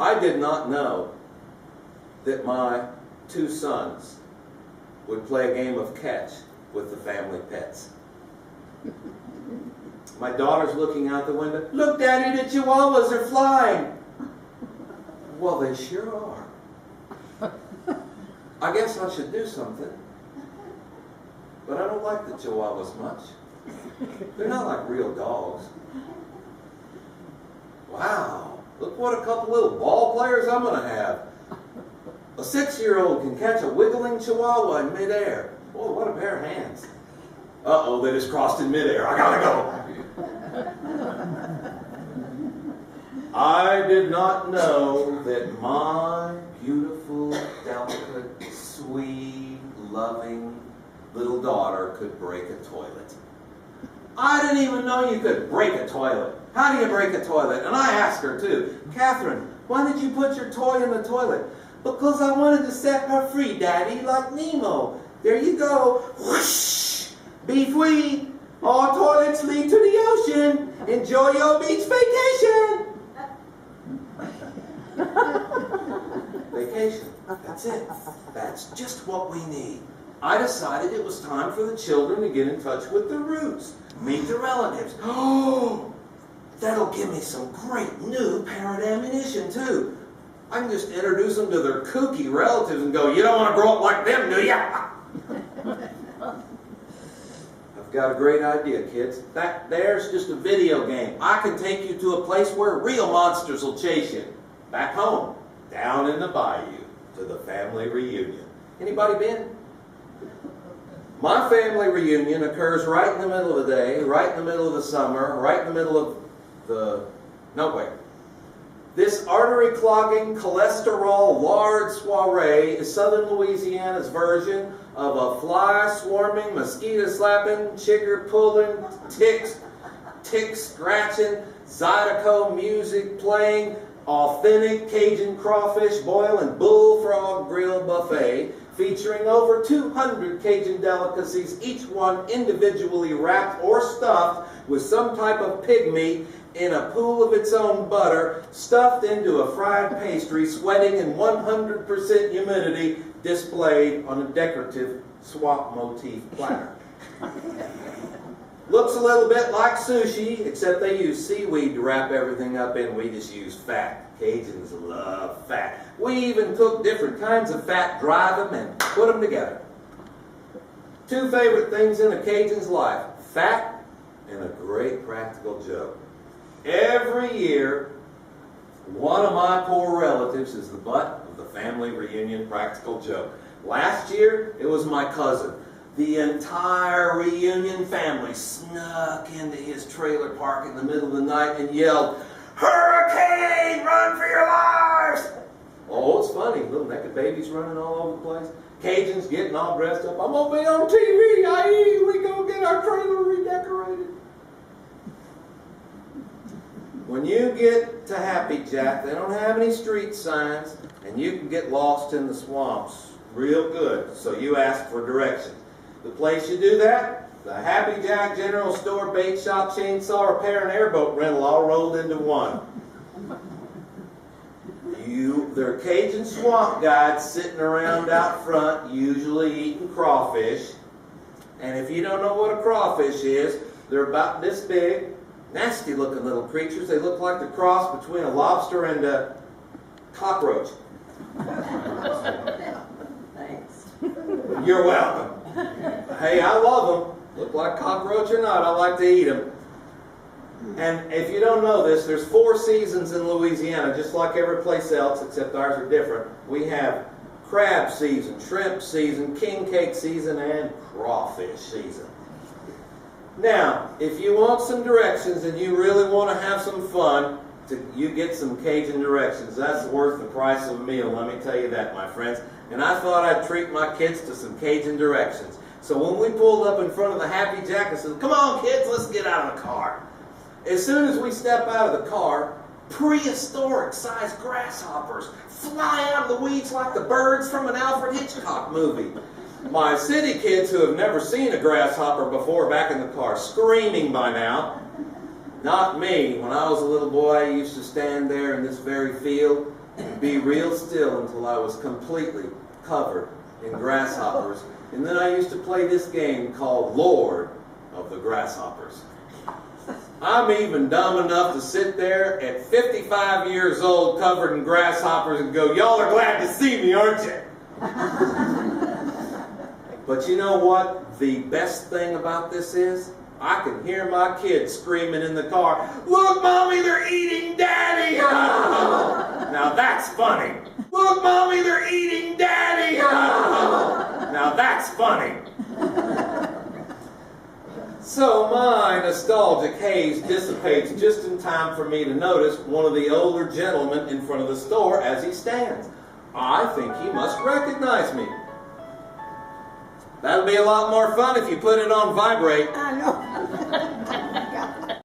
I did not know that my 2 sons would play a game of catch with the family pets. My daughter's looking out the window. Look, Daddy, the chihuahuas are flying. Well, they sure are. I guess I should do something. But I don't like the chihuahuas much. They're not like real dogs. Wow, look what a couple little ball players I'm going to have. A 6-year-old can catch a wiggling chihuahua in midair. Boy, what a pair of hands. Uh-oh, they just crossed in midair. I gotta go. I did not know that my beautiful, delicate, sweet, loving little daughter could break a toilet. I didn't even know you could break a toilet. How do you break a toilet? And I asked her too, Catherine, why did you put your toy in the toilet? Because I wanted to set her free, Daddy, like Nemo. There you go. Whoosh! Be free. All toilets lead to the ocean. Enjoy your beach vacation. Vacation. That's it. That's just what we need. I decided it was time for the children to get in touch with their roots. Meet their relatives. Oh, that'll give me some great new parent ammunition too. I can just introduce them to their kooky relatives and go, you don't want to grow up like them, do ya? I've got a great idea, kids. There's just a video game. I can take you to a place where real monsters will chase you. Back home, down in the bayou, to the family reunion. Anybody been? My family reunion occurs right in the middle of the day, right in the middle of the summer, right in the middle of the... No, wait. This artery-clogging, cholesterol-lard soiree is Southern Louisiana's version of a fly-swarming, mosquito-slapping, chigger-pulling, tick-scratching, Zydeco music playing, authentic Cajun crawfish boil and bullfrog grill buffet featuring over 200 Cajun delicacies, each one individually wrapped or stuffed with some type of pig meat in a pool of its own butter, stuffed into a fried pastry, sweating in 100% humidity, displayed on a decorative swap motif platter. Looks a little bit like sushi, except they use seaweed to wrap everything up in. We just use fat. Cajuns love fat. We even cook different kinds of fat, dry them, and put them together. 2 favorite things in a Cajun's life: fat and a great practical joke. Every year, one of my poor relatives is the butt of the family reunion practical joke. Last year, it was my cousin. The entire reunion family snuck into his trailer park in the middle of the night and yelled, "Hurricane, run for your lives!" Oh, it's funny. Little naked babies running all over the place. Cajuns getting all dressed up. I'm going to be on TV. Aye, we go get our trailer redecorated. When you get to Happy Jack, they don't have any street signs, and you can get lost in the swamps real good. So you ask for directions. The place you do that, the Happy Jack General Store, bait shop, chainsaw repair, and airboat rental all rolled into one. There are Cajun swamp guides sitting around out front, usually eating crawfish. And if you don't know what a crawfish is, they're about this big, nasty looking little creatures. They look like the cross between a lobster and a cockroach. Thanks. You're welcome. Hey, I love them. Look like cockroach or not, I like to eat them. And if you don't know this, there's 4 seasons in Louisiana, just like every place else, except ours are different. We have crab season, shrimp season, king cake season, and crawfish season. Now, if you want some directions and you really want to have some fun, you get some Cajun directions. That's worth the price of a meal, let me tell you that, my friends. And I thought I'd treat my kids to some Cajun directions. So when we pulled up in front of the Happy Jack, I said, "Come on, kids, let's get out of the car." As soon as we step out of the car, prehistoric-sized grasshoppers fly out of the weeds like the birds from an Alfred Hitchcock movie. My city kids who have never seen a grasshopper before back in the car, screaming by now. Not me. When I was a little boy, I used to stand there in this very field and be real still until I was completely covered in grasshoppers. And then I used to play this game called Lord of the Grasshoppers. I'm even dumb enough to sit there at 55 years old covered in grasshoppers and go, y'all are glad to see me, aren't you? But you know what the best thing about this is? I can hear my kids screaming in the car, "Look, Mommy, they're eating Daddy!" Oh! Now that's funny. "Look, Mommy, they're eating Daddy!" Oh! Now that's funny. So my nostalgic haze dissipates just in time for me to notice one of the older gentlemen in front of the store as he stands. I think he must recognize me. That'll be a lot more fun if you put it on vibrate. I know.